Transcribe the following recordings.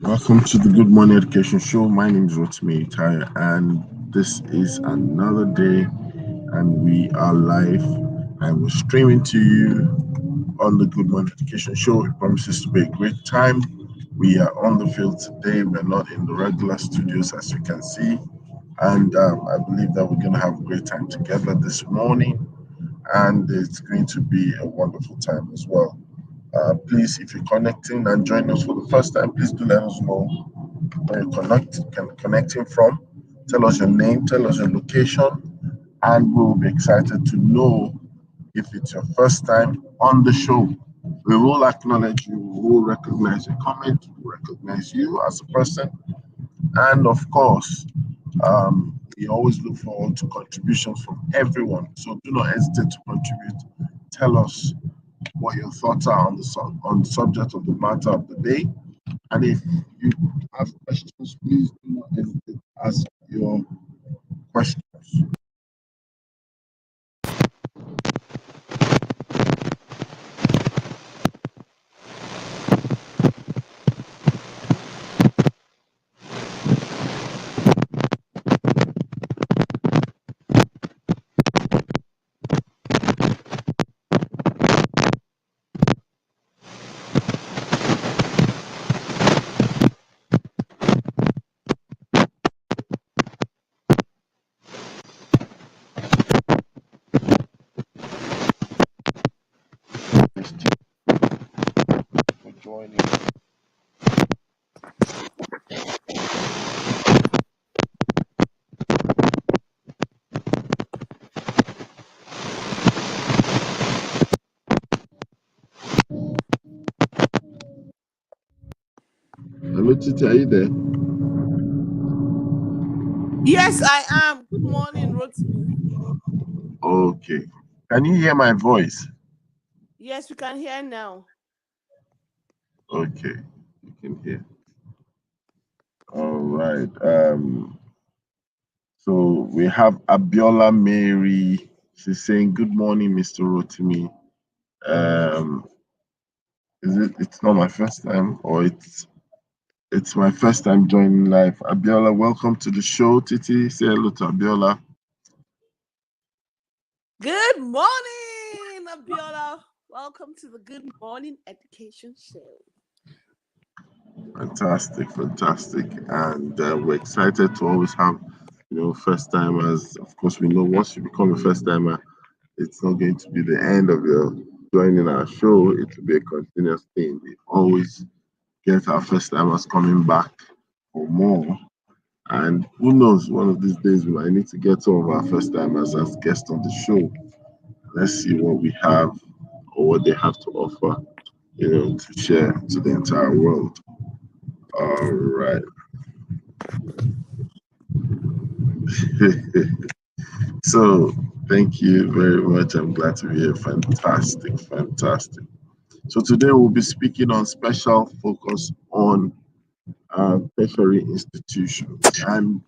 Welcome to the Good Morning Education Show. My name is Rotimi Itaya, and this is another day, and we are live and we're streaming to you on the Good Morning Education Show. It promises to be a great time. We are on the field today. We're not in the regular studios, as you can see, and I believe that we're going to have a great time together this morning, and it's going to be a wonderful time as well. Please, if you're connecting and joining us for the first time, please do let us know where you're connecting from. Tell us your name, tell us your location, and we'll be excited to know if it's your first time on the show. We will acknowledge you, we will recognize your comment, we will recognize you as a person, and of course, we always look forward to contributions from everyone. So do not hesitate to contribute. Tell us what your thoughts are on the subject of the matter of the day. And if you have questions, please do not hesitate to ask your questions. Thank you for joining. Hello, Titi, are you there? Yes, I am. Good morning, Rotimi. Okay. Can you hear my voice? Yes, we can hear now. Okay, you can hear. All right. So we have Abiola Mary. She's saying, "Good morning, Mr. Rotimi. Um, is it? It's not my first time, or it's my first time joining live. Abiola, welcome to the show. Titi, say hello to Abiola. Good morning, Abiola. Welcome to the Good Morning Education Show. Fantastic, fantastic. And we're excited to always have, first timers. Of course, we know once you become a first timer, it's not going to be the end of your joining our show. It will be a continuous thing. We always get our first timers coming back for more. And who knows, one of these days we might need to get some of our first timers as guests on the show. Let's see what we have or what they have to offer, to share to the entire world. All right. So, thank you very much. I'm glad to be here. Fantastic, fantastic. So, today we'll be speaking on special focus on tertiary institutions. And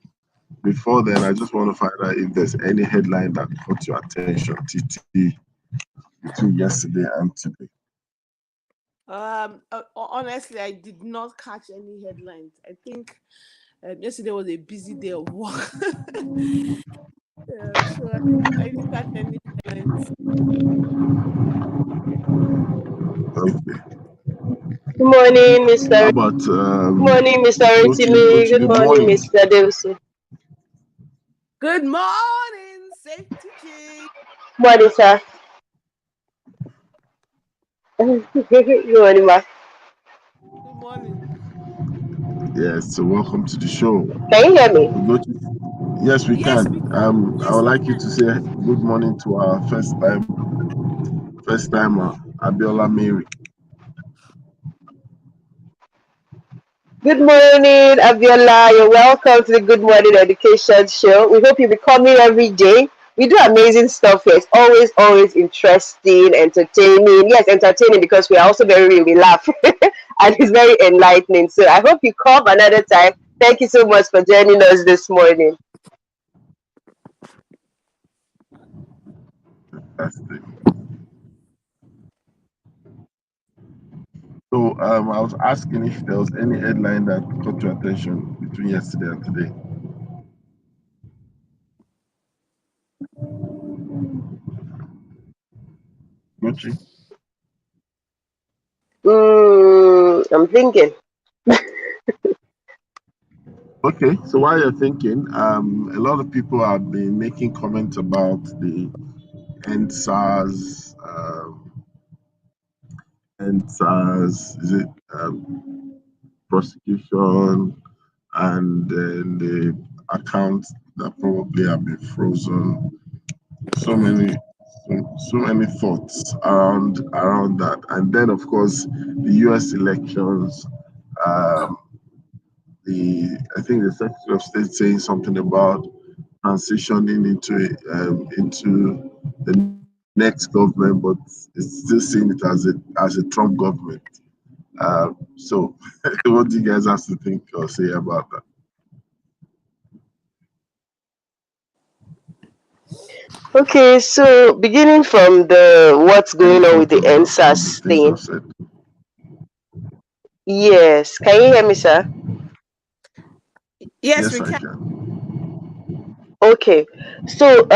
before then, I just want to find out if there's any headline that caught your attention, TT, between yesterday and today. Honestly, I did not catch any headlines. I think yesterday was a busy day of work. So I didn't catch any headlines. Okay. Good morning, How Mr. about Good morning, Mr. Rotimi? Ritimi. Rotimi, Good good morning, morning. Mr. Deusi. Good morning, safe teaching. Morning, sir. Good morning, ma. Good morning. Yes, so welcome to the show. Can you hear me? We go to, yes, we Yes, can. we can. I Yes, would we like you can. to say good morning to our first timer, Abiola Mary. Good morning, Abiola. You're welcome to the Good Morning Education Show. We hope you be coming every day. We do amazing stuff here. It's always, always interesting, entertaining. Yes, entertaining because we are also very real. We laugh. And it's very enlightening. So I hope you come another time. Thank you so much for joining us this morning. Fantastic. So I was asking if there was any headline that caught your attention between yesterday and today. Gucci. I'm thinking. Okay, so while you're thinking, a lot of people have been making comments about the NSAS, NSAS, is it prosecution, and then the accounts that probably have been frozen. So many, so many thoughts around that, and then of course the U.S. elections. Um, the I think the Secretary of State saying something about transitioning into the next government, but it's still seeing it as a Trump government. So, what do you guys have to think or say about that? Okay, so beginning from the what's Any going on with thoughts the about some of the NSAS things I've thing. said? Yes, can you hear me, sir? Yes, Yes, we I can. can. Okay, so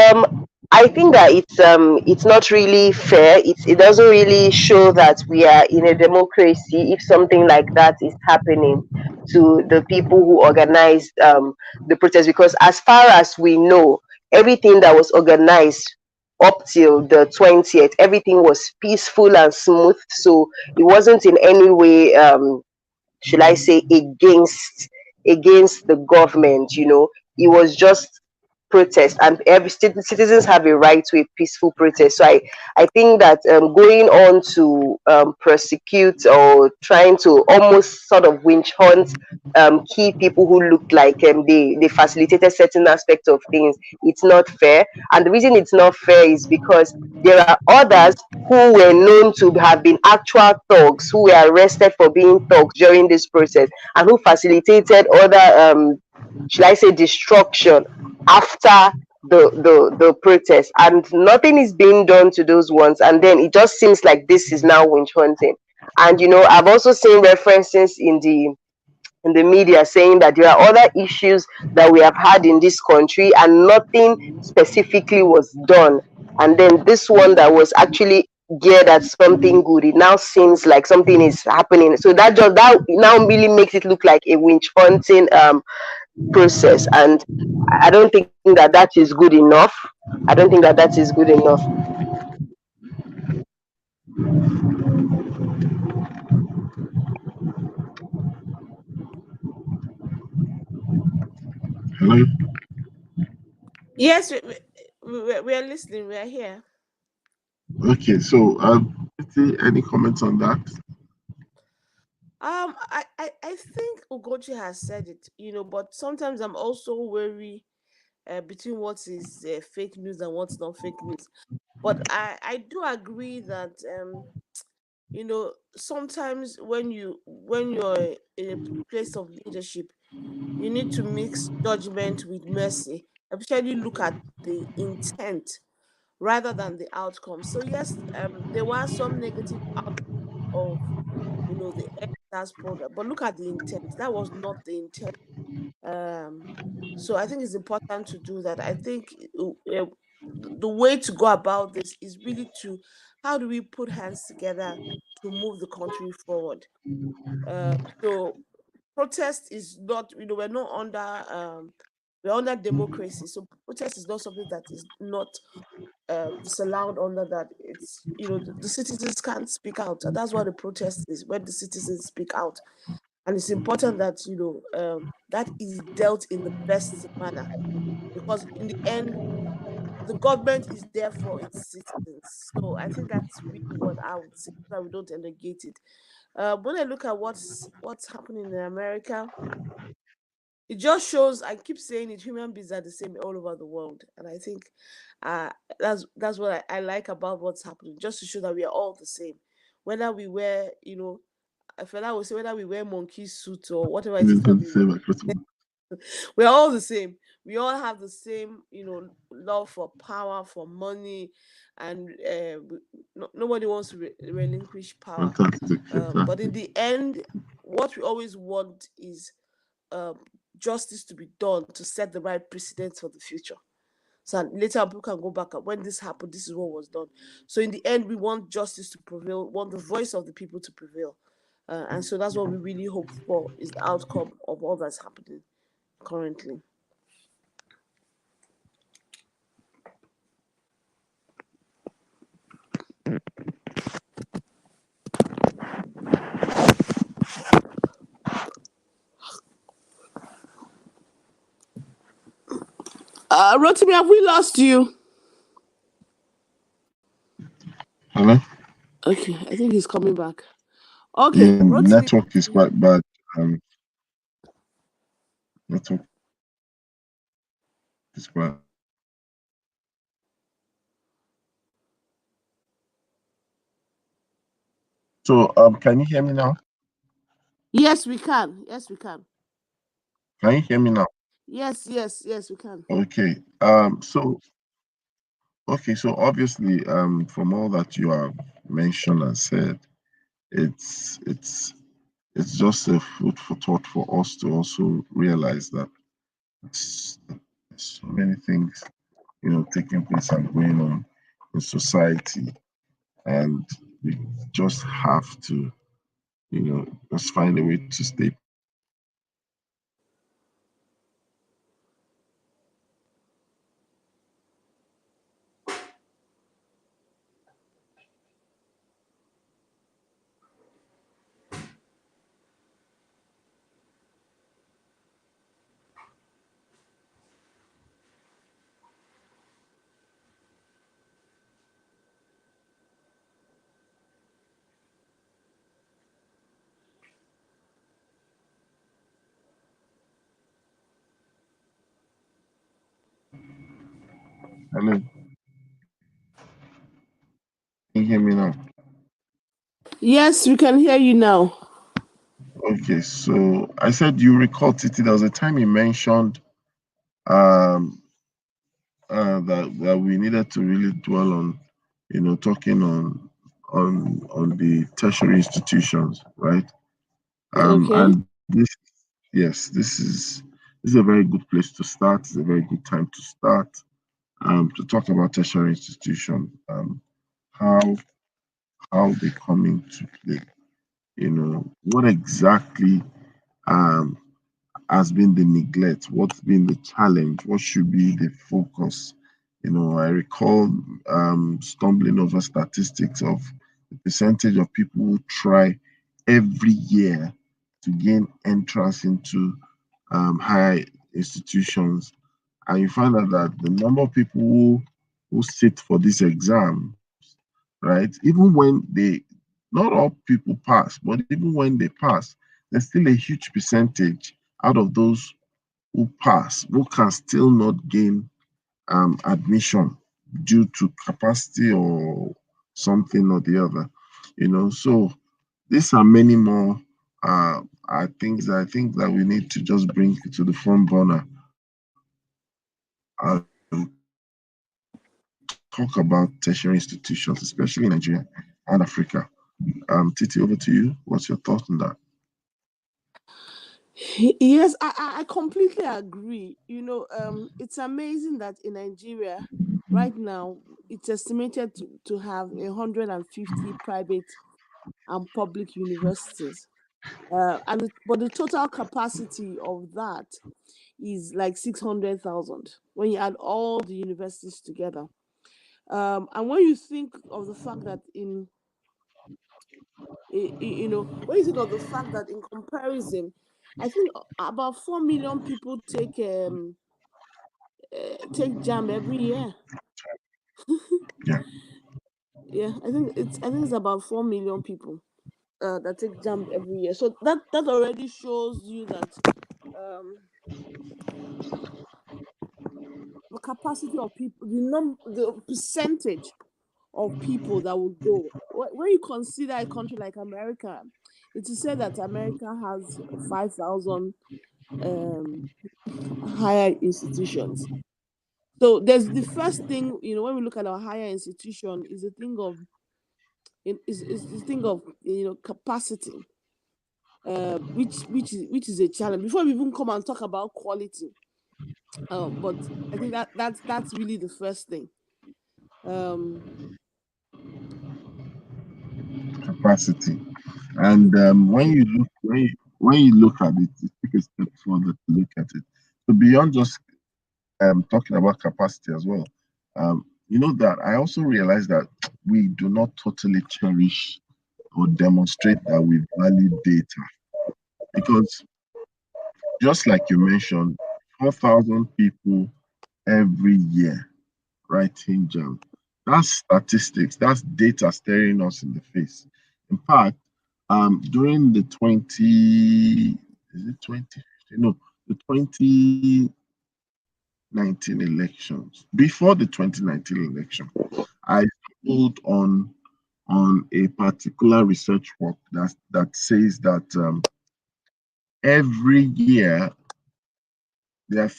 I think that it's not really fair. It doesn't really show that we are in a democracy if something like that is happening to the people who organized the protest. Because as far as we know, everything that was organized up till the 20th, everything was peaceful and smooth. So it wasn't in any way should I say against the government. It was just protest, and every citizens have a right to a peaceful protest. So I think that going on to prosecute or trying to almost sort of winch hunt key people who looked like they facilitated certain aspects of things, it's not fair. And the reason it's not fair is because there are others who were known to have been actual thugs who were arrested for being thugs during this process, and who facilitated other should I say destruction after the protest, and nothing is being done to those ones. And then it just seems like this is now winch hunting. And I've also seen references in the media saying that there are other issues that we have had in this country and nothing specifically was done. And then this one that was actually geared at something good, it now seems like something is happening. So that now really makes it look like a winch hunting process. And I don't think that that is good enough. I don't think that that is good enough. Hello. Yes, we are listening. We are here. Okay, so any comments on that? I think Ugochi has said it, but sometimes I'm also wary between what is fake news and what's not fake news. But I do agree that sometimes when you're in a place of leadership, you need to mix judgment with mercy, especially look at the intent rather than the outcome. So yes, there was some negative outcome of the EndSARS program, but look at the intent. That was not the intent. Um, so I think it's important to do that. I think the way to go about this is really to how do we put hands together to move the country forward. So protest is not, we're under democracy. So protest is not something that is not disallowed under that. It's the citizens can't speak out, and that's what the protest is, when the citizens speak out. And it's important that that is dealt in the best manner, because in the end the government is there for its citizens. So I think that's really what I would say, so that we don't negate it. When I look at what's happening in America, it just shows, I keep saying it, human beings are the same all over the world. And I think uh that's what I like about what's happening, just to show that we are all the same. Whether we wear, I feel I would say, whether we wear monkey suit or whatever it It's is that going to we wear, say my critical. we're all the same. we all have the same, love for power, for money, and nobody wants to relinquish power. Fantastic, But in fantastic. the end, what we always want is um, justice to be done to set the right precedents for the future. So later people can go back and when this happened, this is what was done. So in the end, we want justice to prevail, we want the voice of the people to prevail. And so that's what we really hope for is the outcome of all that's happening currently. Rotimi, have we lost you? Hello? Okay, I think he's coming back. Okay, Yeah, Rotimi. network is quite bad. Network is quite. So, can you hear me now? Yes, we can. Yes, we can. Can you hear me now? Yes, yes, yes, we can. Okay. So obviously, from all that you have mentioned and said, it's it's it's just a food for thought for us to also realize that there's so many things, taking place and going on in society, and we just have to, just find a way to stay Hello, can you hear me now? Yes, we can hear you now. Okay, so I said you recall Titi, there was a time you mentioned um that we needed to really dwell on, talking on the tertiary institutions, right? Okay. And this is a very good place to start. It's a very good time to start to talk about tertiary institution. How how they come into play. What exactly um has been the neglect? What's been the challenge? What should be the focus? I recall stumbling over statistics of the percentage of people who try every year to gain entrance into higher institutions, and you find out that the number of people who sit for these exams, right? Even when not all people pass, but even when they pass, there's still a huge percentage out of those who pass who can still not gain admission due to capacity or something or the other. So these are many more are things that I think that we need to just bring to the front burner and talk about tertiary institutions, especially in Nigeria and Africa. Titi, over to you. What's your thoughts on that? Yes, I completely agree. It's amazing that in Nigeria, right now, it's estimated to have 150 private and public universities. But the total capacity of that is like 600,000 when you add all the universities together. And when you think of the fact that when you think of the fact that in comparison, I think about 4 million people take jam every year. Yeah. Yeah, I think it's about 4 million people that take jam every year. So that already shows you that um, the capacity of people, the percentage of people that would go. When you consider a country like America, it is said that America has 5,000 um, higher institutions. So there's the first thing, when we look at our higher institution, is the thing of capacity, which is a challenge before we even come and talk about quality. But I think that's really the first thing. Um, Capacity. And when you look at it, you take a step further to look at it. So beyond just talking about capacity as well, that I also realize that we do not totally cherish or demonstrate that we value data because just like you mentioned, 4,000 people every year writing jam. That's statistics. That's data staring us in the face. In fact, during the 20, is it 2015? No, the 2019 elections. Before the 2019 election, I stumbled on a particular research work that says that every year there are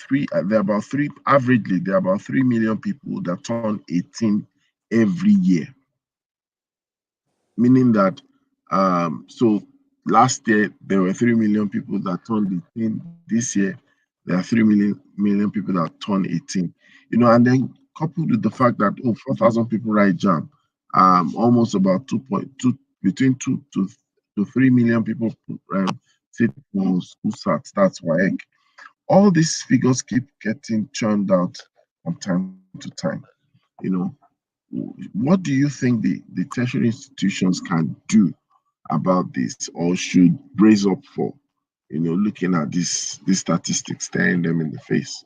about three, averagely, there are about 3 million people that turn 18 every year. Meaning that, so last year there were 3 million people that turned 18. This year there are 3 million people that turn 18. And then coupled with the fact that 4,000 people write jam, almost about 2.2 between 2 to 3 million people sit for school stats. That's why all these figures keep getting churned out from time to time. You know, what do you think the tertiary institutions can do about this or should brace up for? Looking at these statistics staring them in the face.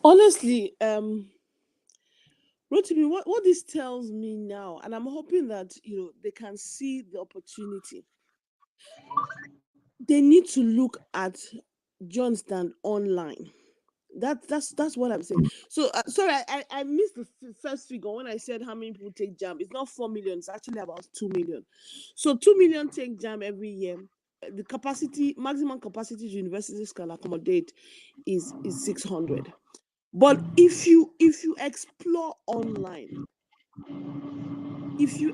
Honestly, Rotimi, what this tells me now, and I'm hoping that they can see the opportunity. They need to look at Johnston online. That's what I'm saying. So sorry, I missed the first figure when I said how many people take jam. It's not 4 million. It's actually about 2 million. So 2 million take jam every year. The maximum capacity universities can accommodate is 600. But if you explore online, you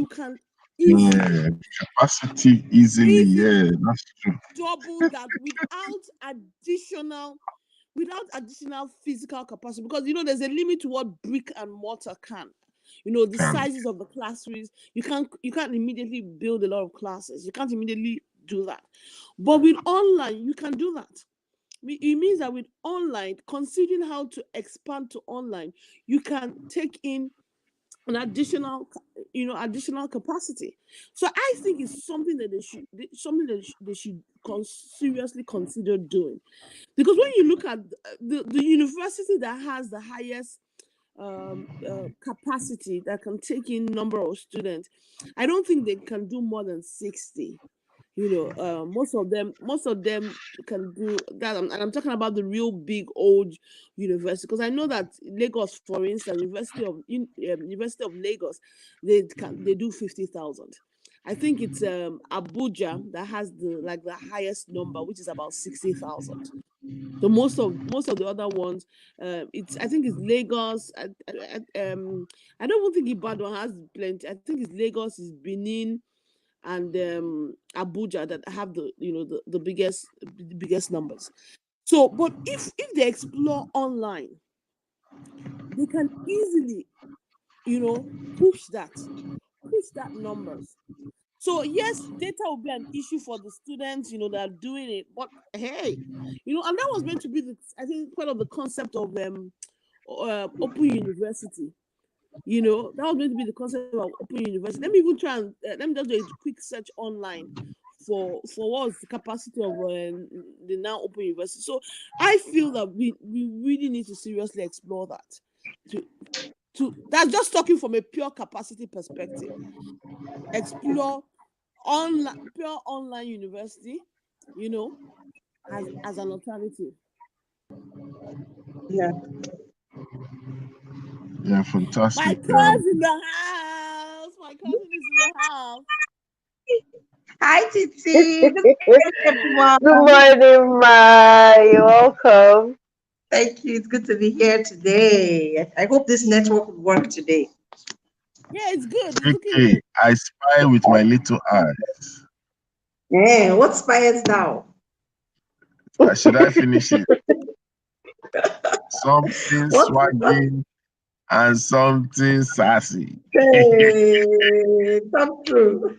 can Yeah, easily capacity easily. easily Yeah, that's true. double that without additional physical capacity, because there's a limit to what brick and mortar can. The Can sizes of the classrooms, you can't immediately build a lot of classes. You can't immediately do that. But with online, you can do that. It means that with online, considering how to expand to online, you can take in an additional capacity. So I think it's something that they should seriously consider doing, because when you look at the university that has the highest capacity, that can take in number of students, I don't think they can do more than 60. Most of them can do that, and I'm talking about the real big old university, because I know that Lagos, for instance, University of Lagos, they do 50,000. I think it's Abuja that has the highest number, which is about 60,000. So most of the other ones, I think it's Lagos. I don't even think Ibadan has plenty. I think it's Lagos, is Benin, and Abuja that have the biggest numbers. So, but if they explore online, they can easily push that numbers. So yes, data will be an issue for the students, that are doing it. But hey, and that was meant to be I think part of the concept of open university. That was meant to be the concept of open university. Let me even try and let me just do a quick search online for what's the capacity of the now open university. So I feel that we really need to seriously explore that. That's just talking from a pure capacity perspective. Explore pure online university, as an alternative. Yeah. yeah, My fantastic. cousin in the house. My cousin is in the house. Hi, Titi. Good morning, Good everyone. morning, Ma. You're welcome. Thank you. It's good to be here today. I hope this network will work today. Yeah, it's good. It's looking Okay, good. I spy with my little eyes. Yeah, what spires now? Should I finish it? Something What? swagging and something sassy. Come true.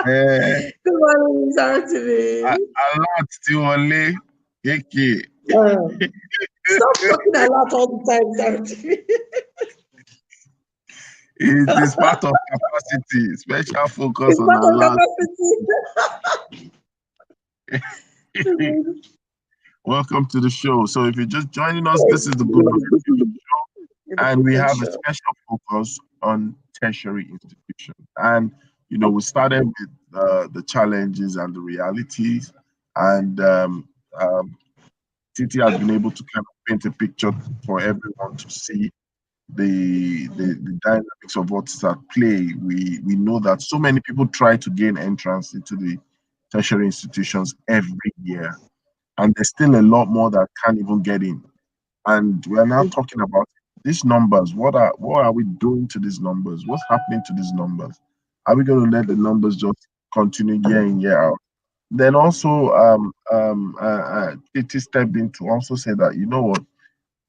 Eh, Good morning, Sarah. Alert still only. Keke. Stop talking a lot all the time, Sarah. It is part of capacity, special focus It's on part of alert. capacity. Welcome to the show. So, if you're just joining us, this is the Good Morning, and we have a Sure. special focus on tertiary institutions. And we started with the challenges and the realities, and Titi has been able to kind of paint a picture for everyone to see the dynamics of what's at play. We know that so many people try to gain entrance into the tertiary institutions every year, and there's still a lot more that can't even get in. And we're now talking about these numbers. What are we doing to these numbers? What's happening to these numbers? Are we going to let the numbers just continue year in year out? Then also, Katie stepped in to also say that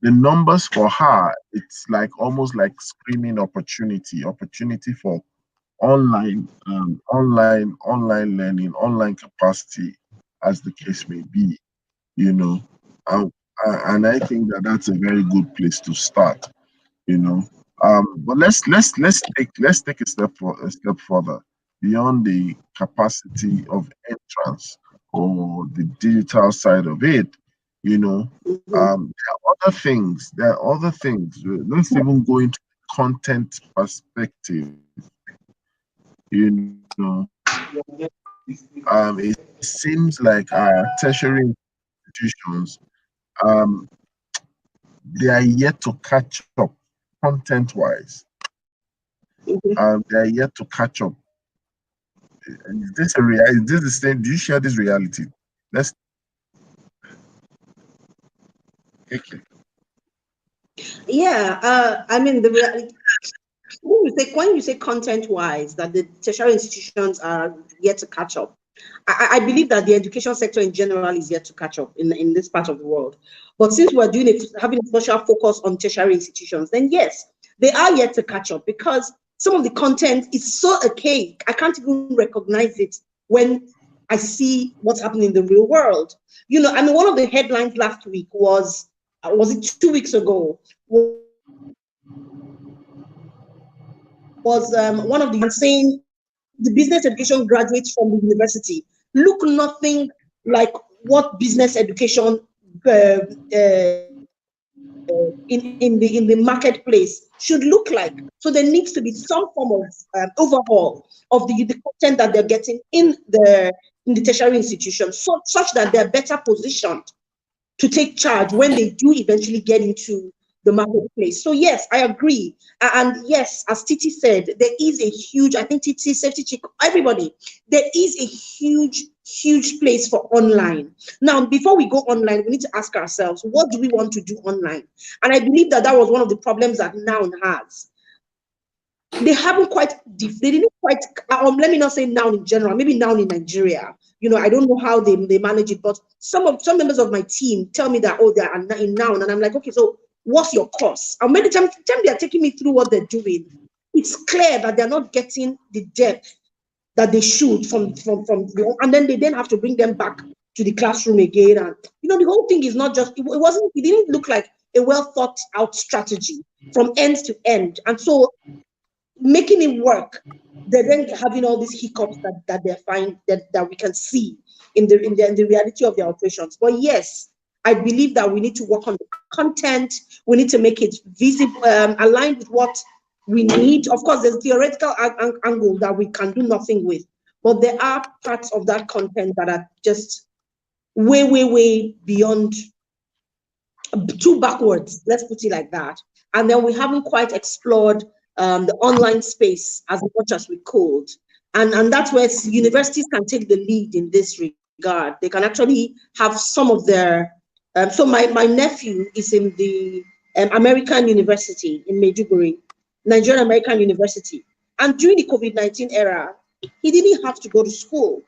the numbers for her, it's like almost like screaming opportunity for online learning, online capacity, as the case may be. You know, and, and I think that that's a very good place to start. you know. But let's take a step further beyond the capacity of entrance or the digital side of it. There are other things. There are other things. Let's even go into content perspective. You know, it seems like our tertiary institutions, um, they are yet to catch up content wise. They are yet to catch up. Is this is this the same? Do you share this reality? Let's take it. Yeah, I mean when you say content wise that the tertiary institutions are yet to catch up, I believe that the education sector in general is yet to catch up in this part of the world. But since we're having a special focus on tertiary institutions, then yes, they are yet to catch up because some of the content is so archaic. I can't even recognize it when I see what's happening in the real world. I mean, one of the headlines last week was it 2 weeks ago? Was one of the saying the business education graduates from the university look nothing like what business education in the marketplace should look like. So there needs to be some form of overhaul of the content that they're getting in the tertiary institution, such that they're better positioned to take charge when they do eventually get into the marketplace. So yes, I agree. And yes, as Titi said, there is a huge, I think Titi, Safety Chick, everybody, there is a huge, huge place for online. Now, before we go online, we need to ask ourselves, what do we want to do online? And I believe that was one of the problems that Noun has. They haven't quite, they didn't quite, let me not say now in general, maybe now in Nigeria. I don't know how they manage it, but some members of my team tell me that, oh, they are in Noun. And I'm like, okay, so what's your course? And many times they are taking me through what they're doing, it's clear that they're not getting the depth that they should and then they then have to bring them back to the classroom again. And the whole thing is not just, it didn't look like a well thought out strategy from end to end. And so making it work, they're then having all these hiccups that they find that we can see in the reality of their operations. But yes, I believe that we need to work on the content. We need to make it visible, aligned with what we need. Of course, there's theoretical angle that we can do nothing with, but there are parts of that content that are just way, way, way beyond, too backwards, let's put it like that. And then we haven't quite explored the online space as much as we could. And that's where universities can take the lead in this regard. They can actually have some of their so my nephew is in the American University in Maiduguri, Nigerian American University. And during the COVID-19 era, he didn't have to go to school.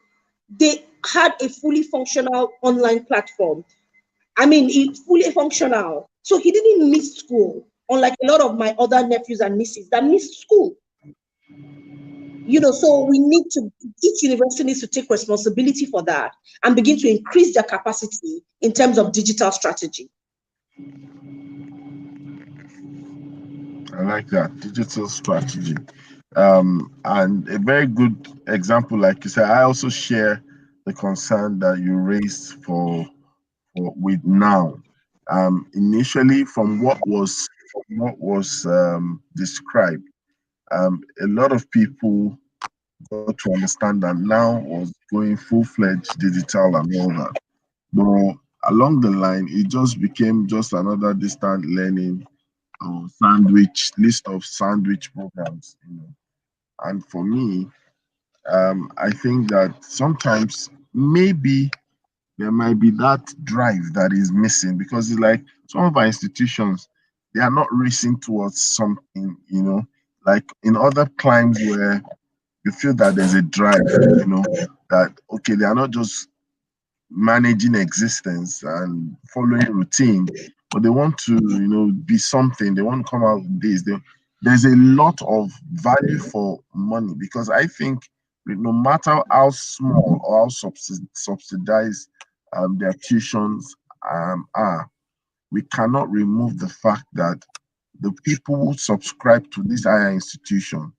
They had a fully functional online platform. I mean, it's fully functional. So he didn't miss school, unlike a lot of my other nephews and nieces that missed school. So we need to, each university needs to take responsibility for that and begin to increase their capacity in terms of digital strategy. I like that digital strategy. And a very good example, like you said, I also share the concern that you raised for with now. Initially, from what was described, a lot of people got to understand that now was going full-fledged digital and all that. But along the line, it just became just another distant learning sandwich list of sandwich programs. And for me, I think that sometimes maybe there might be that drive that is missing because it's like some of our institutions, they are not racing towards something, like in other climes where you feel that there's a drive, that okay, they are not just managing existence and following routine, but they want to, be something. They want to come out with this. There's a lot of value for money because I think no matter how small or how subsidized their tuitions are, we cannot remove the fact that the people who subscribe to this higher institution,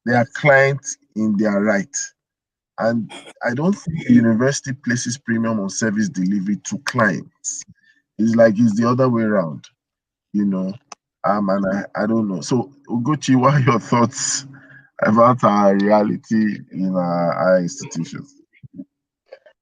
they are clients in their right. And I don't think the university places premium on service delivery to clients. It's like it's the other way around, you know. And I don't know. So Ugochi, what are your thoughts about our reality in our institutions?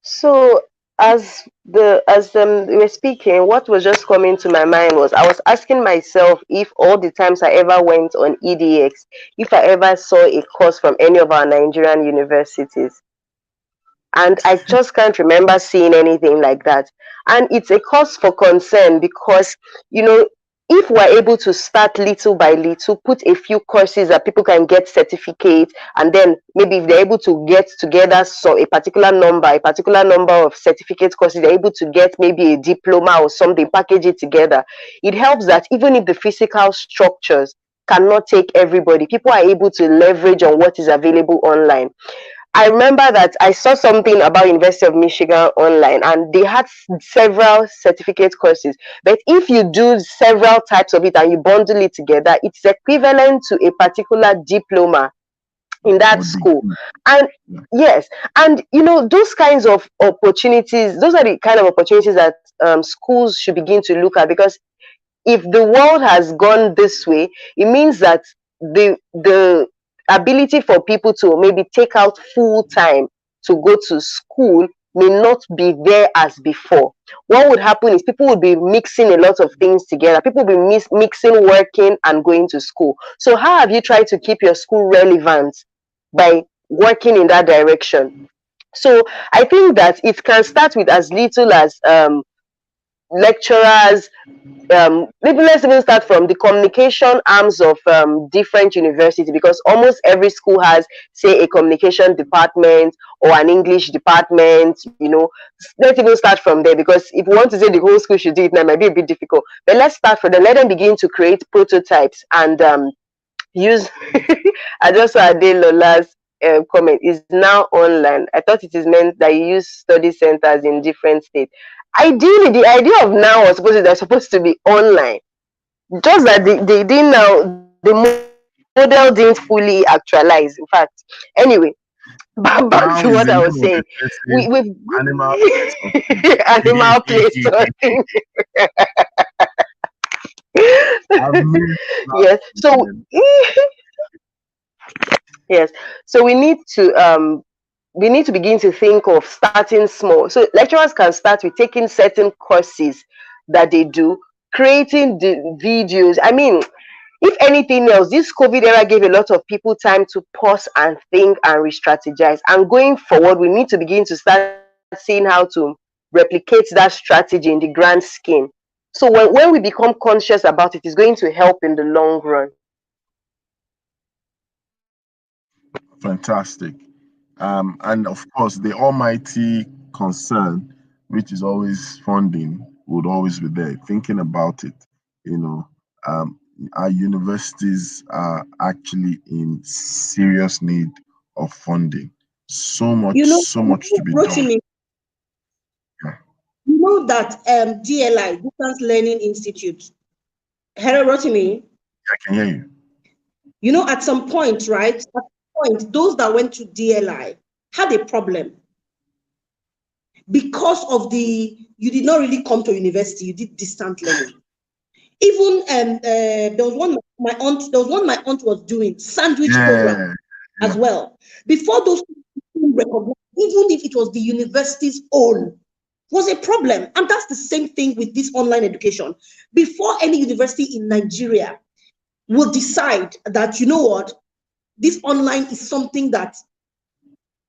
So as we were speaking, what was just coming to my mind was I was asking myself if all the times I ever went on EDX, if I ever saw a course from any of our Nigerian universities, and I just can't remember seeing anything like that. And it's a cause for concern because, you know, if we're able to start little by little, put a few courses that people can get certificates, and then maybe if they're able to get together so a particular number of certificate courses, they're able to get maybe a diploma or something, package it together. It helps that even if the physical structures cannot take everybody, people are able to leverage on what is available online. I remember that I saw something about University of Michigan online, and they had several certificate courses. But if you do several types of it and you bundle it together, it's equivalent to a particular diploma in that Or school. degree? And Yeah. yes, and those kinds of opportunities, those are the kind of opportunities that schools should begin to look at, because if the world has gone this way, it means that the ability for people to maybe take out full time to go to school may not be there as before. What would happen is people would be mixing a lot of things together. People will be mixing working and going to school. So how have you tried to keep your school relevant by working in that direction? So I think that it can start with as little as lecturers. Maybe let's even start from the communication arms of different universities, because almost every school has, say, a communication department or an English department. Let's even start from there, because if we want to say the whole school should do it now, it might be a bit difficult. But let's start from them. Let them begin to create prototypes and use. I just saw Ade Lola's comment is now online. I thought it is meant that you use study centers in different states. Ideally, the idea of now was they're supposed to be online. Just that they didn't now, the model didn't fully actualize. In fact, anyway, back to what I Now was is the saying. name of the We've person, animal place or animal place sorting. I've missed that Yes. So name. yes. So we need to begin to think of starting small. So lecturers can start with taking certain courses that they do, creating the videos. I mean, If anything else, this COVID era gave a lot of people time to pause and think and re-strategize. And going forward, we need to begin to start seeing how to replicate that strategy in the grand scheme. So when we become conscious about it, it's going to help in the long run. Fantastic. And of course, the almighty concern, which is always funding, would always be there. Thinking about it, you know, um, our universities are actually in serious need of funding. You know, So much to be done. Rotimi, Yeah, you know that DLI, Distance Learning Institute, Hello, Rotimi, I can hear you. you know, at some point, right? At some point, those that went to DLI had a problem because of you did not really come to university, you did distant learning. Even there was one my aunt was doing sandwich program Yeah, as yeah. well. Before those people recognized, even if it was the university's own, was a problem. And that's the same thing with this online education. Before any university in Nigeria will decide that, you know what, this online is something that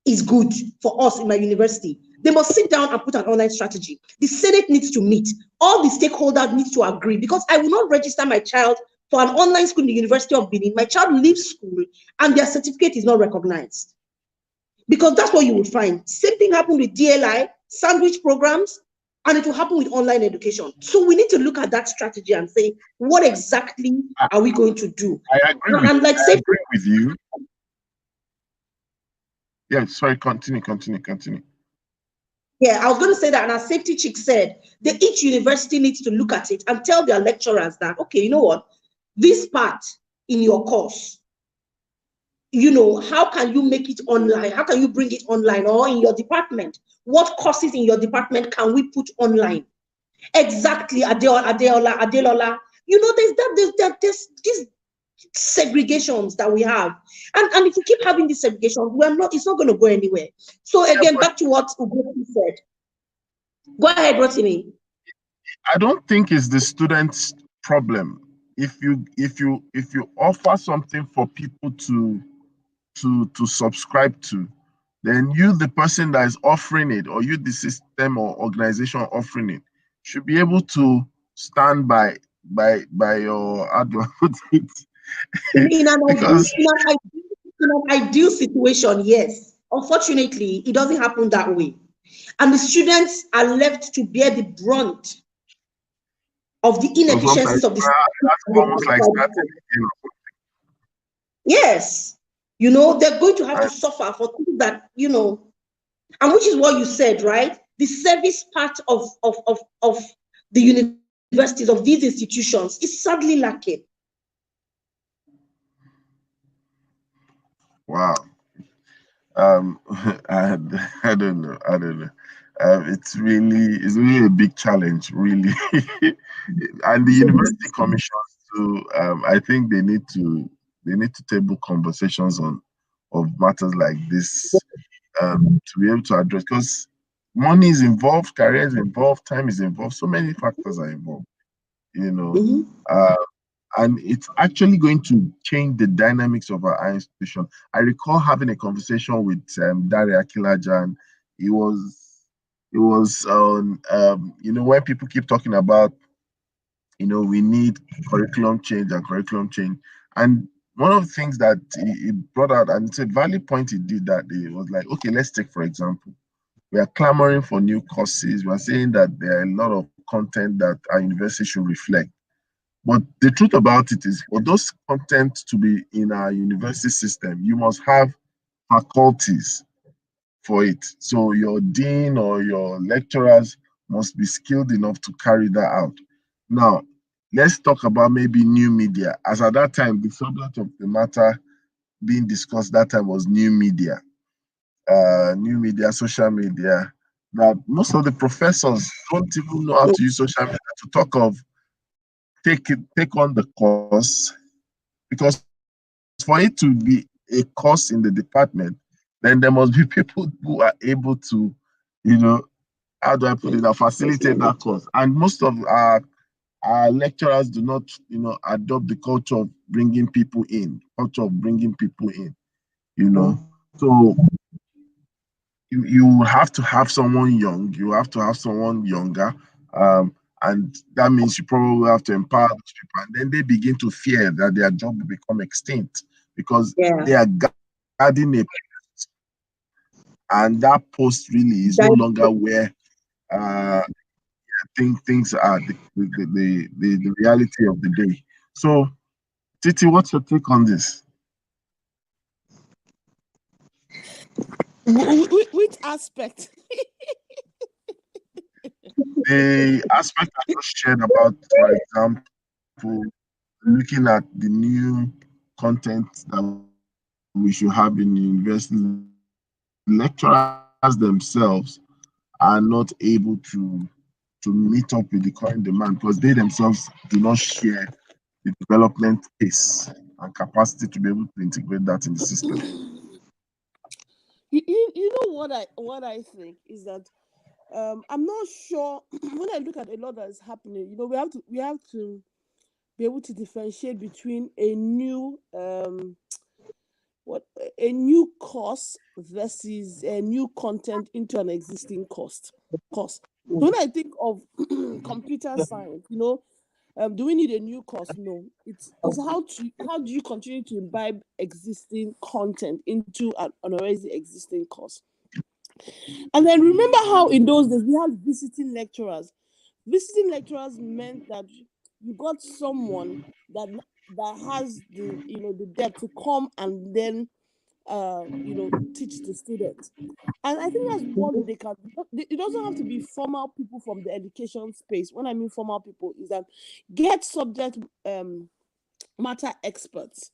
is good for us in my university, they must sit down and put an online strategy. The Senate needs to meet. All the stakeholders need to agree, because I will not register my child for an online school in the University of Benin. My child leaves school and their certificate is not recognized. Because that's what you will find. Same thing happened with DLI, sandwich programs, and it will happen with online education. So we need to look at that strategy and say, what exactly I, are we going to do? I agree with And like I say, agree with you. Yeah, sorry, continue. yeah, I was going to say that, and as Safety Chick said, each university needs to look at it and tell their lecturers that, okay, you know what, this part in your course, you know, how can you make it online? How can you bring it online? Or in your department, what courses in your department can we put online? Exactly, Adeola. You know, there's these segregations that we have. And if we keep having these segregations, it's not going to go anywhere. So Yeah, again, but back to what Ugochi said. Go ahead, Rotimi. I don't think it's the student's problem. If you offer something for people to subscribe to, then you, the person that is offering it, or you, the system or organization offering it, should be able to stand by your, how do I put it? In an ideal, Because in an ideal situation, yes. Unfortunately, it doesn't happen that way. And the students are left to bear the brunt of the sometimes inefficiencies of the that's almost like starting again. yes. You know, they're going to have And to suffer for things that, you know, and which is what you said, right? The service part of the universities, of these institutions, is sadly lacking. wow. I, I don't know. It's really a big challenge, really. And the university commissions too. I think they need to table conversations of matters like this, to be able to address, because money is involved, career is involved, time is involved, so many factors are involved. You know, Mhm. uh, and it's actually going to change the dynamics of our institution. I recall having a conversation with Daria Kilajan. It was on, when people keep talking about, we need curriculum change, and one of the things that he brought out, and it's a valid point he did that day, was like, okay, let's take for example, we are clamoring for new courses. We are saying that there are a lot of content that our university should reflect. But the truth about it is, for those content to be in our university system, you must have faculties for it. So your dean or your lecturers must be skilled enough to carry that out. Now, let's talk about maybe new media. As at that time, the subject of the matter being discussed that time was new media, social media. That most of the professors don't even know how to use social media, to talk of take on the course, because for it to be a course in the department, then there must be people who are able to, you know, how do I put it, facilitate that course. And most of our our lecturers do not, adopt the culture of bringing people in, So you have to have someone young, you have to have someone younger, and that means you probably have to empower those people, and then they begin to fear that their job will become extinct because Yeah. they are guarding a post, and that post really is no That, longer where uh, things are the reality of the day. So, Titi, what's your take on this? Which aspect? The aspect I just shared about, for example, looking at the new content that we should have in universities, lecturers themselves are not able to meet up with the current demand because they themselves do not share the development pace and capacity to be able to integrate that in the system. You know what I think is that I'm not sure when I look at a lot that is happening. We have to be able to differentiate between a new what a new course versus a new content into an existing course. So when I think of computer science, do we need a new course? No. It's how do you continue to imbibe existing content into an already existing course? And then remember how in those days we had visiting lecturers. Visiting lecturers meant that you got someone that has the depth to come and then teach the students. And I think that's what they can. It doesn't have to be formal people from the education space. When I mean formal people, is that get subject matter experts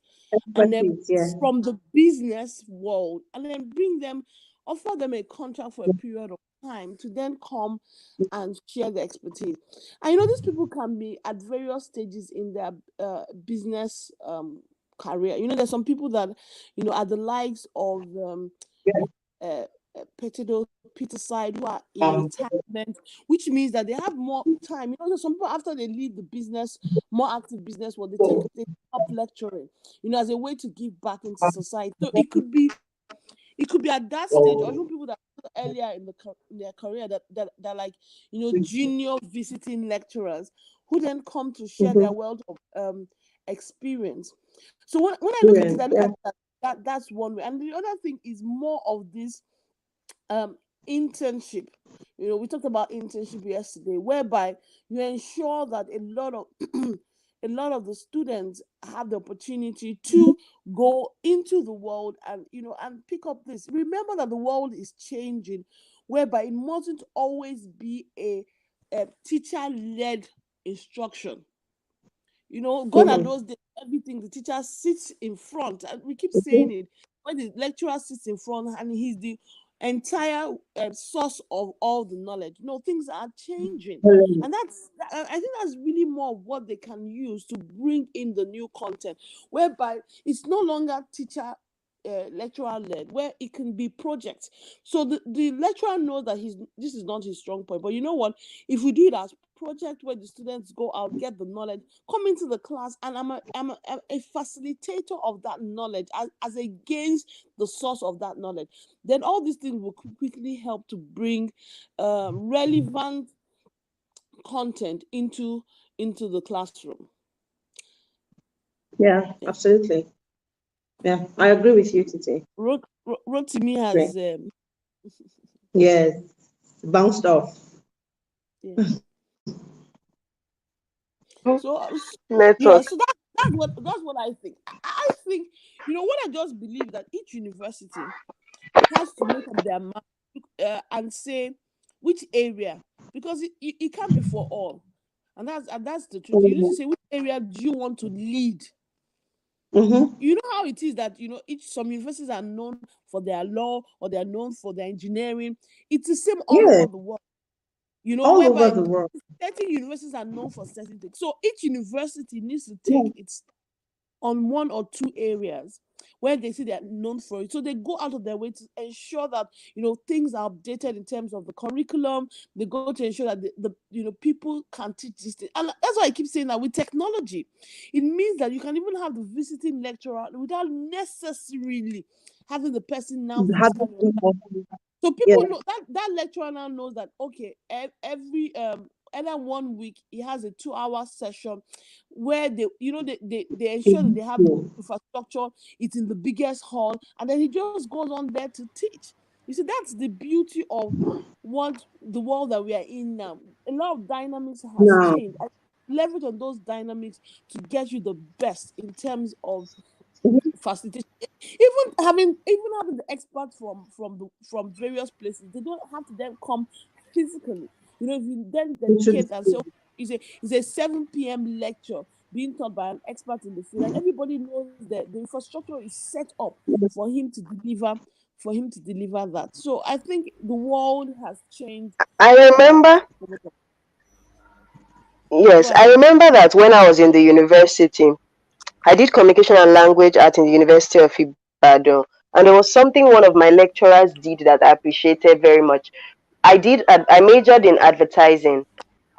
and then expertise, yeah. from the business world and then offer them a contract for a period of time to then come and share the expertise. And these people can be at various stages in their business career. There's some people that are the likes of Yeah. you Peter side who are in retirement, which means that they have more time. There's some people after they leave the business, more active business, what they up lecturing, as a way to give back into society. So it could be at that stage, or even people that are earlier in their career that like junior visiting lecturers who then come to share their wealth of experience. So when I look at it, I look Yeah. at that's one way, and the other thing is more of this um internship. We talked about internship yesterday, whereby you ensure that a lot of a lot of the students have the opportunity to go into the world and and pick up this. Remember that the world is changing, whereby it mustn't always be a teacher-led instruction. Gone are those days, everything the teacher sits in front, and we keep saying it. When the lecturer sits in front and he's the entire source of all the knowledge, things are changing, and I think that's really more of what they can use to bring in the new content, whereby it's no longer teacher. Lecturer led, where it can be projects. So the lecturer knows that this is not his strong point, but you know what? If we do it as project where the students go out, get the knowledge, come into the class, and I'm a facilitator of that knowledge as against the source of that knowledge, then all these things will quickly help to bring relevant content into the classroom. Yeah, Yeah. absolutely. Yeah, I agree with you, Titi. Rotimi Great. has Yes, bounced off. yeah. So yeah, Network. so that's what I think. I think what I just believe that each university has to make up their mind and say which area, because it can't be for all, and that's the truth. You need to say which area do you want to lead. Mm-hmm. You know how it is that each some universities are known for their law or they are known for their engineering. It's the same all Yeah, over the world. all over Whereby the world. certain universities are known for certain things. So each university needs to Yeah. take its on one or two areas where they see they're known for it. So they go out of their way to ensure that things are updated in terms of the curriculum. They go to ensure that the people can teach this thing. And that's why I keep saying that with technology, it means that you can even have the visiting lecturer without necessarily having the person now physically. So Yeah. people know that lecturer now knows that, okay, every either 1 week he has a 2-hour session where they ensure that they have the infrastructure. It's in the biggest hall, and then he just goes on there to teach. You see, that's the beauty of what the world that we are in now. A lot of dynamics has Now, changed. I leverage on those dynamics to get you the best in terms of facilitation. Even having the experts from various places, they don't have to then come physically. If you then into the dedicate and say, okay, it's a 7 p.m. lecture being taught by an expert in the field, and everybody knows that the infrastructure is set up for him to deliver that. So I think the world has changed. I Uh, remember, go yes, I ahead. remember that when I was in the university, I did communication and language art in the University of Ibadan. And there was something one of my lecturers did that I appreciated very much. I majored in advertising.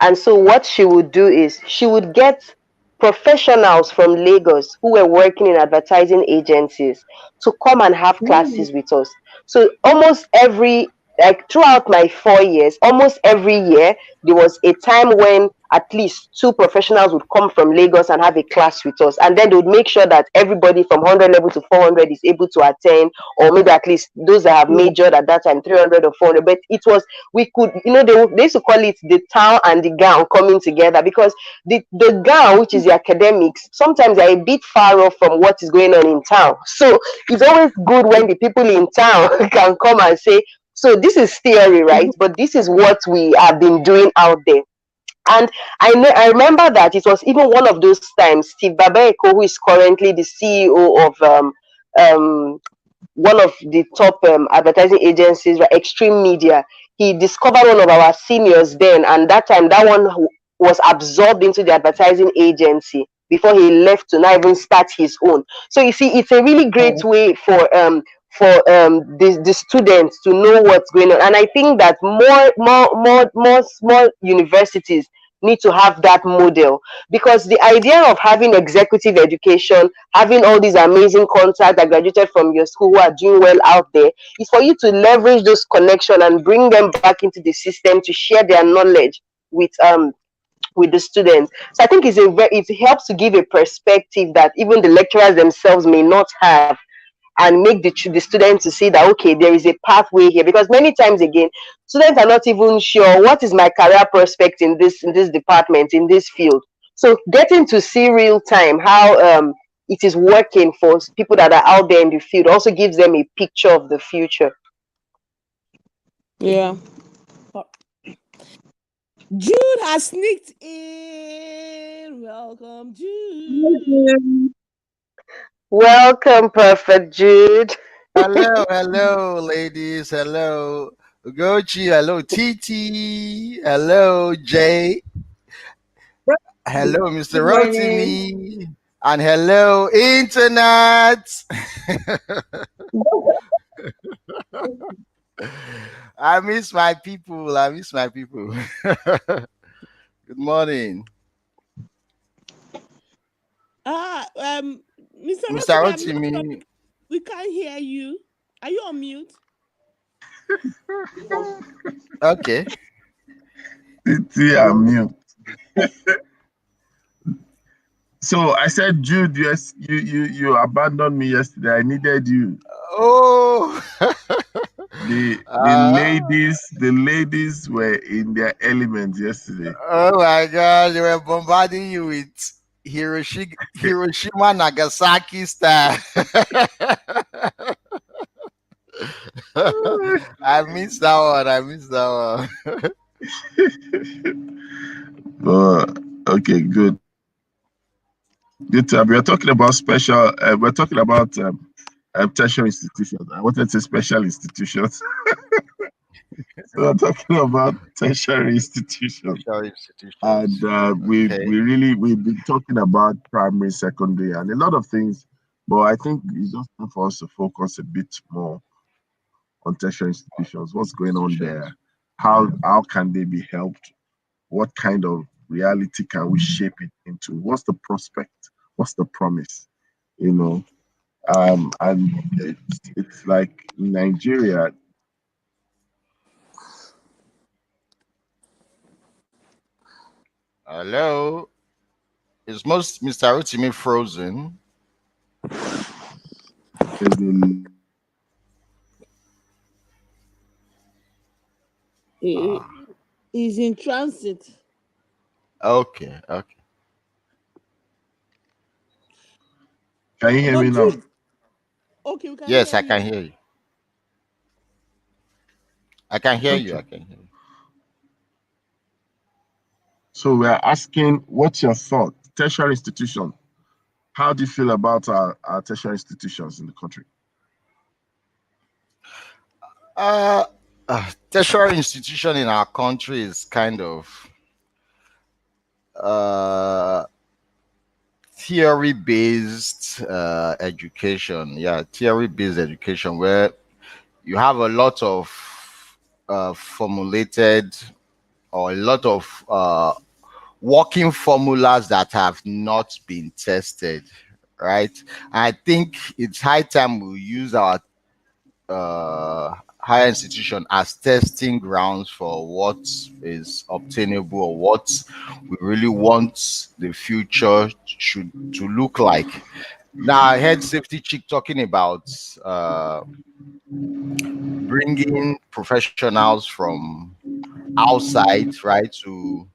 And so what she would do is she would get professionals from Lagos who were working in advertising agencies to come and have classes with us. So almost like throughout my 4 years, almost every year, there was a time when at least two professionals would come from Lagos and have a class with us. And then they would make sure that everybody from 100 level to 400 is able to attend, or maybe at least those that have majored at that time, 300 or 400. But it was, we could, they used to call it the town and the gown coming together, because the gown, which is the academics, sometimes are a bit far off from what is going on in town. So it's always good when the people in town can come and say, so this is theory, right? But this is what we have been doing out there. And I remember that it was even one of those times, Steve Babaeko, who is currently the CEO of um, one of the top advertising agencies, right, Extreme Media. He discovered one of our seniors then, and that time that one was absorbed into the advertising agency before he left to now even start his own. So you see, it's a really great way for the students to know what's going on. And I think that more small universities need to have that model, because the idea of having executive education, having all these amazing contacts that graduated from your school who are doing well out there, is for you to leverage those connections and bring them back into the system to share their knowledge with the students. So I think it helps to give a perspective that even the lecturers themselves may not have, and make the students to see that, okay, there is a pathway here. Because many times again, students are not even sure what is my career prospect in this department, in this field. So getting to see real time how it is working for people that are out there in the field also gives them a picture of the future. Yeah. Jude has sneaked in. Welcome, Jude. Welcome, Perfect Jude. Hello, ladies. Hello, Ugochi. Hello, Titi. Hello, Jay. Hello, Mr. good morning. Rotimi. And hello, Internet. I miss my people. I miss my people. Good morning, Mr. Mr. Rotimi, I'm not sure Rotimi. we can't hear you. Are you on mute? Okay. See, I'm mute. So I said, Jude, yes, you abandoned me yesterday. I needed you. Oh. The ladies were in their element yesterday. Oh my God, they were bombarding you with Hiroshima Nagasaki style. I missed that one. I missed that one. But okay, good. Good time. We're talking about special. We're talking about tertiary institutions. I wanted to say special institutions. So we're talking about tertiary institutions, Special and institutions. Okay. we've been talking about primary, secondary, and a lot of things But I think it's just time for us to focus a bit more on tertiary institutions. What's going on there? Institutions. How can they be helped? What kind of reality can we shape it into? What's the prospect? What's the promise? You know, and it's like Nigeria. Hello. Is most Mr. Rotimi frozen? There's a He, Ah, he's in transit. okay, okay. Can you hear me But now? Jude, okay, we can Yes, hear I can you. hear you. I can hear you. Okay. I can hear you. So we're asking, what's your thought? Tertiary institution. How do you feel about our tertiary institutions in the country? Uh, Tertiary institution in our country is kind of uh, theory based education. Yeah, theory based education where you have a lot of formulated or a lot of working formulas that have not been tested, right? I think it's high time we use our higher institution as testing grounds for what is obtainable or what we really want the future should to look like. Now, I heard Safety Chick talking about bringing professionals from outside, right, to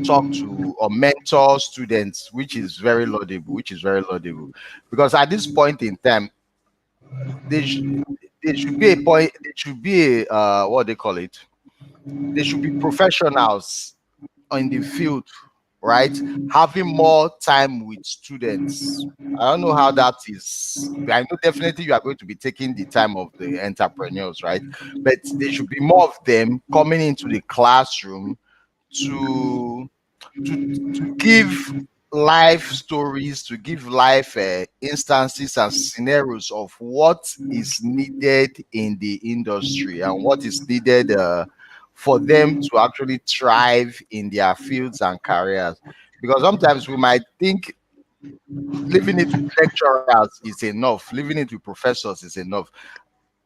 talk to or mentor students, which is very laudable, which is very laudable. Because at this point in time, there, sh- there should be a point, there should be a, what they call it, there should be professionals in the field, right? Having more time with students. I don't know how that is. I know definitely you are going to be taking the time of the entrepreneurs, right? But there should be more of them coming into the classroom to to to give life stories, to give life instances and scenarios of what is needed in the industry and what is needed for them to actually thrive in their fields and careers. Because sometimes we might think leaving it with lecturers is enough, leaving it with professors is enough,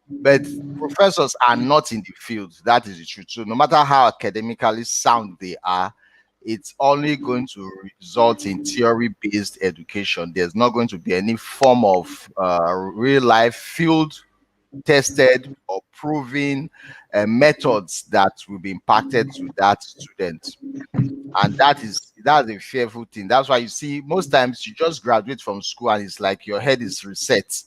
but professors are not in the field. That is the truth. So no matter how academically sound they are, it's only going to result in theory-based education. There's not going to be any form of real-life field tested or proven methods that will be impacted to that student. And that's a fearful thing. That's why you see most times you just graduate from school and it's like your head is reset.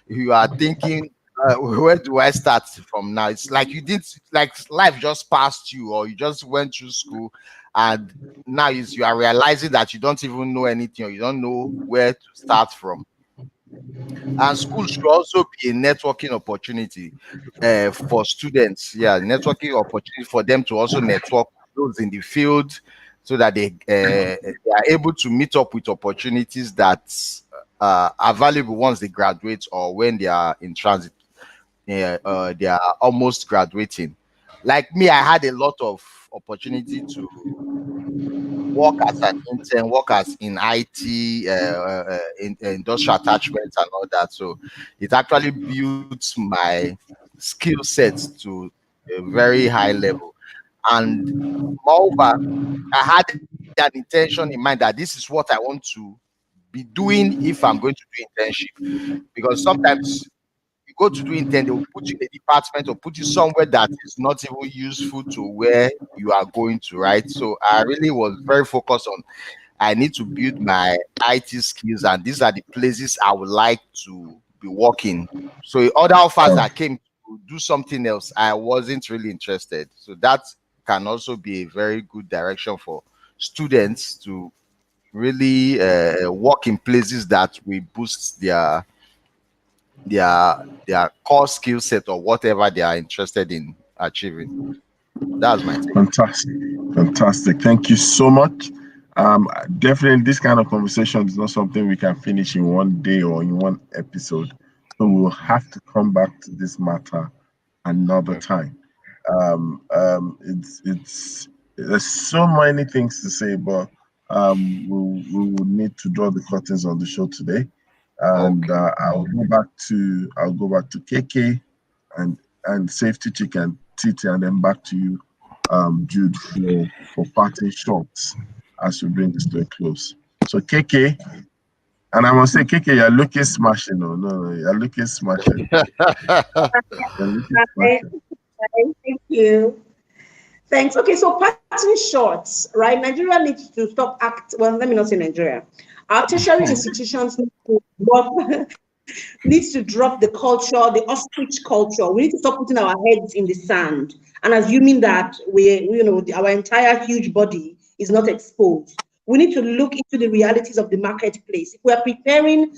You are thinking, where do I start from now? It's like you didn't, like life just passed you, or you just went through school, and now you are realizing that you don't even know anything, or you don't know where to start from. And school should also be a networking opportunity for students. Yeah, networking opportunity for them to also network with those in the field, so that they are able to meet up with opportunities that are valuable once they graduate or when they are in transit. They are almost graduating. Like me, I had a lot of opportunity to work as an intern, work as in IT, in industrial attachments and all that. So it actually builds my skill set to a very high level. And moreover, I had an intention in mind that this is what I want to be doing if I'm going to do internship. Because sometimes you go to do intern, they will put you in a department or put you somewhere that is not even useful to where you are going to, right? So I really was very focused on I need to build my IT skills, and these are the places I would like to be working. So other offers that came to do something else, I wasn't really interested. So that can also be a very good direction for students to really work in places that will boost their core skill set or whatever they are interested in achieving. That's my take. Fantastic. Fantastic. Thank you so much. Definitely, this kind of conversation is not something we can finish in one day or in one episode. So we'll have to come back to this matter another Okay. time. It's there's so many things to say, but we will need to draw the curtains on the show today, and Okay. I'll go back to KK and Safety Chicken TT, and then back to you, Jude, for parting shots as we bring this to a close. So KK, and I must say KK, you're looking smashing. No, no, no, you're looking smashing. You're looking Right. smashing. Thank you. Thanks. Okay, so parting shots, right? Nigeria needs to stop well, let me not say Nigeria. Our tertiary institutions needs to drop the culture, the ostrich culture. We need to stop putting our heads in the sand and assuming that our entire huge body is not exposed. We need to look into the realities of the marketplace. If we are preparing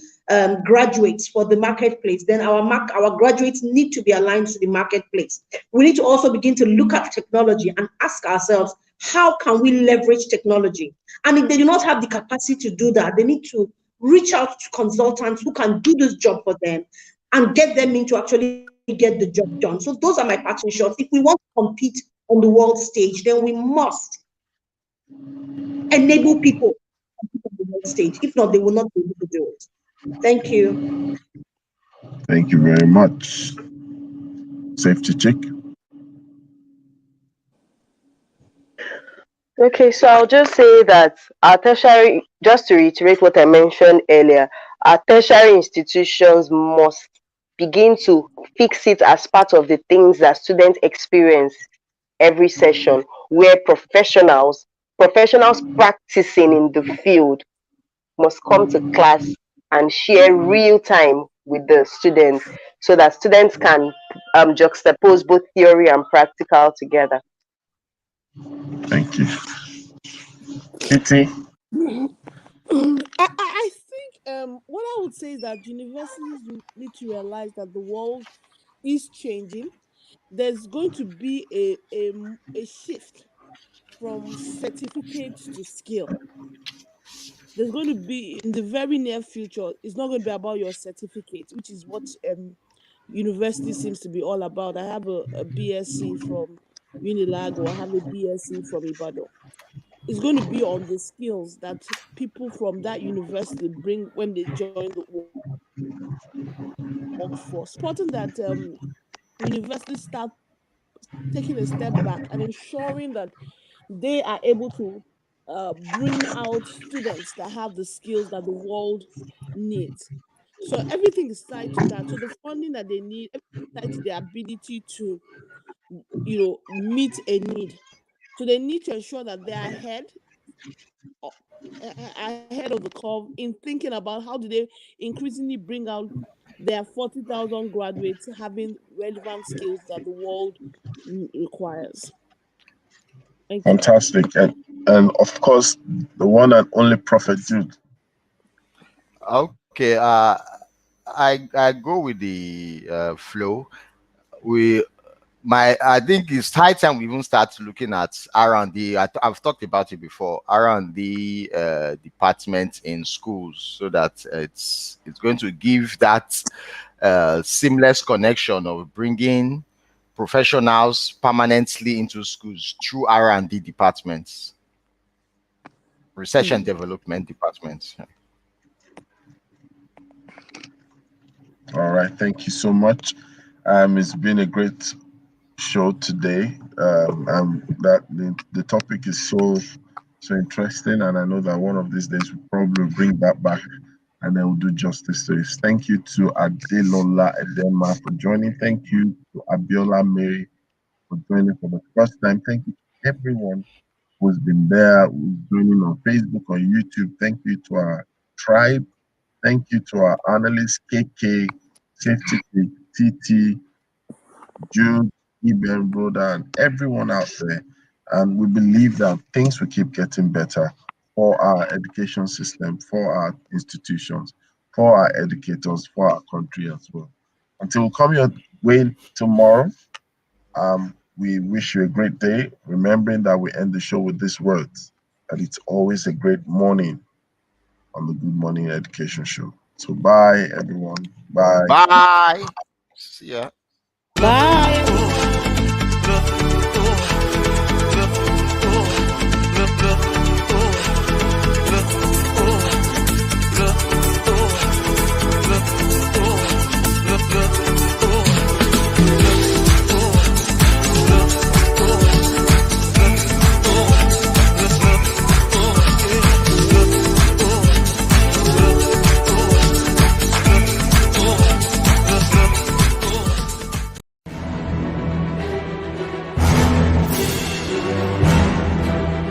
graduates for the marketplace, then our graduates need to be aligned to the marketplace. We need to also begin to look at technology and ask ourselves, how can we leverage technology? And if they do not have the capacity to do that, they need to reach out to consultants who can do this job for them and get them in to actually get the job done. So those are my parting shots. If we want to compete on the world stage, then we must enable people on the world stage. If not, they will not be able to do it. Thank you. Thank you very much. Safety check. Okay, so I'll just say that our tertiary, just to reiterate what I mentioned earlier, our tertiary institutions must begin to fix it as part of the things that students experience every session, where professionals practicing in the field must come to class and share real time with the students so that students can juxtapose both theory and practical together. Thank you. TT. I think what I would say is that universities need to realize that the world is changing. There's going to be a shift from certificate to skill. There's going to be in the very near future. It's not going to be about your certificate, which is what university seems to be all about. I have a BSc from Unilag, I have a BSc from Ibadan. It's going to be on the skills that people from that university bring when they join the workforce. Important that universities start taking a step back and ensuring that they are able to bring out students that have the skills that the world needs. So everything is tied to that. So the funding that they need, everything is tied to their ability to, meet a need. So they need to ensure that they are uh, ahead of the curve in thinking about how do they increasingly bring out their 40,000 graduates having relevant skills that the world requires. Thank you. Fantastic. And of course, the one and only Prophet Jude. Okay. I go with the flow. We my I think it's high time we even start looking at R&D. I've talked about it before. R&D department in schools, so that it's going to give that seamless connection of bringing professionals permanently into schools through R&D departments, research and Mm. development departments. All right. Thank you so much. It's been a great show today. That the topic is so interesting, and I know that one of these days we'll probably bring that back and then we'll do justice to it. Thank you to Adelola Edema for joining. Thank you to Abiola Mary for joining for the first time. Thank you to everyone who's been there, who's joining on Facebook, on YouTube. Thank you to our tribe. Thank you to our analysts, KK, Safety TT, Jude, Iben, Brother, and everyone out there. And we believe that things will keep getting better for our education system, for our institutions, for our educators, for our country as well. Until we come your way tomorrow, we wish you a great day, remembering that we end the show with these words. that it's always a great morning on the Good Morning Education Show. So bye, everyone. Bye. Bye. See ya. Bye.